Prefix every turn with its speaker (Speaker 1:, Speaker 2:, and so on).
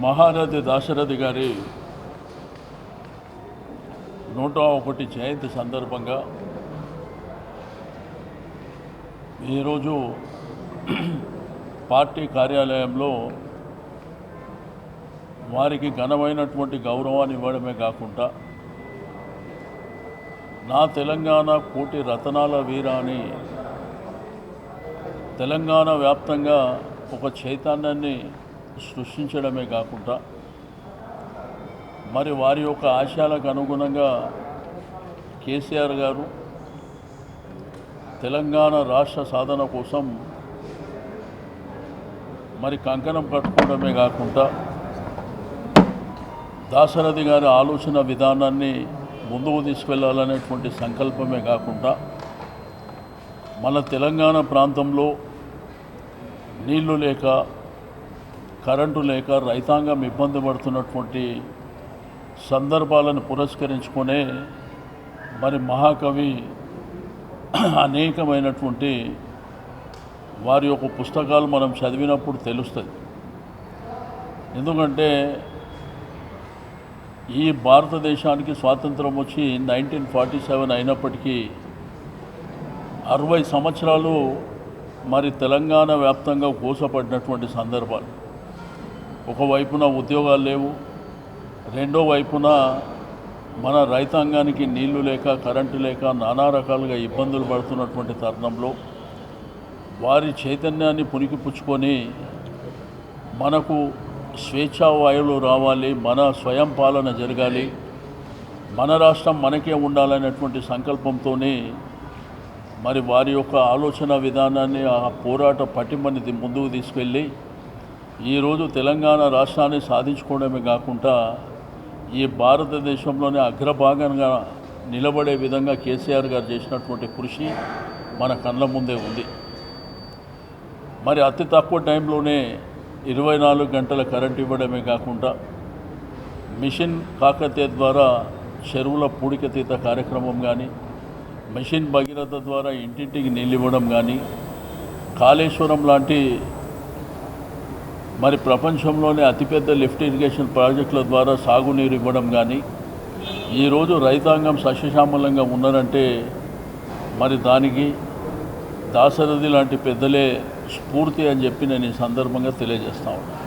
Speaker 1: మహారథి దాశరథి గారి 101 జయంతి సందర్భంగా ఈరోజు పార్టీ కార్యాలయంలో వారికి ఘనమైనటువంటి గౌరవాన్ని ఇవ్వడమే కాకుండా నా తెలంగాణ కోటి రతనాల వీర అని తెలంగాణ వ్యాప్తంగా ఒక చైతన్యాన్ని సృష్టించడమే కాకుండా మరి వారి యొక్క ఆశయాలకు అనుగుణంగా కేసీఆర్ గారు తెలంగాణ రాష్ట్ర సాధన కోసం మరి కంకణం కట్టుకోవడమే కాకుండా దాశరథి గారి ఆలోచన విధానాన్ని ముందుకు తీసుకెళ్లాలనేటువంటి సంకల్పమే కాకుండా మన తెలంగాణ ప్రాంతంలో నీళ్లు లేక కరెంటు లేక రైతాంగం ఇబ్బంది పడుతున్నటువంటి సందర్భాలను పురస్కరించుకునే మరి మహాకవి అనేకమైనటువంటి వారి యొక్క పుస్తకాలు మనం చదివినప్పుడు తెలుస్తుంది. ఎందుకంటే ఈ భారతదేశానికి స్వాతంత్రం వచ్చి 1947 అయినప్పటికీ 60 సంవత్సరాలు మరి తెలంగాణ వ్యాప్తంగా కోసపడినటువంటి సందర్భాలు. ఒకవైపున ఉద్యోగాలు లేవు, రెండో వైపున మన రైతాంగానికి నీళ్లు లేక కరెంటు లేక నానా రకాలుగా ఇబ్బందులు పడుతున్నటువంటి తరుణంలో వారి చైతన్యాన్ని పుణికిపుచ్చుకొని మనకు స్వేచ్ఛా వాయువులు రావాలి, మన స్వయం పాలన జరగాలి, మన రాష్ట్రం మనకే ఉండాలనేటువంటి సంకల్పంతోనే మరి వారి యొక్క ఆలోచన విధానాన్ని ఆ పోరాట పటిమని ముందుకు తీసుకెళ్ళి ఈరోజు తెలంగాణ రాష్ట్రాన్ని సాధించుకోవడమే కాకుండా ఈ భారతదేశంలోనే అగ్రభాగంగా నిలబడే విధంగా కేసీఆర్ గారు చేసినటువంటి కృషి మన కళ్ళ ముందే ఉంది. మరి అతి తక్కువ టైంలోనే 24 గంటల కరెంట్ ఇవ్వడమే కాకుండా మిషన్ కాకతీయ ద్వారా చెరువుల పూడికతీత కార్యక్రమం కానీ, మిషన్ భగీరథ ద్వారా ఇంటింటికి నీళ్ళు ఇవ్వడం కానీ, కాళేశ్వరం లాంటి మరి ప్రపంచంలోనే అతిపెద్ద లిఫ్ట్ ఇరిగేషన్ ప్రాజెక్టుల ద్వారా సాగునీరు ఇవ్వడం కానీ, ఈరోజు రైతాంగం సస్యశ్యామలంగా ఉన్నారంటే మరి దానికి దాశరథి లాంటి పెద్దలే స్ఫూర్తి అని చెప్పి నేను ఈ సందర్భంగా తెలియజేస్తా ఉన్నాను.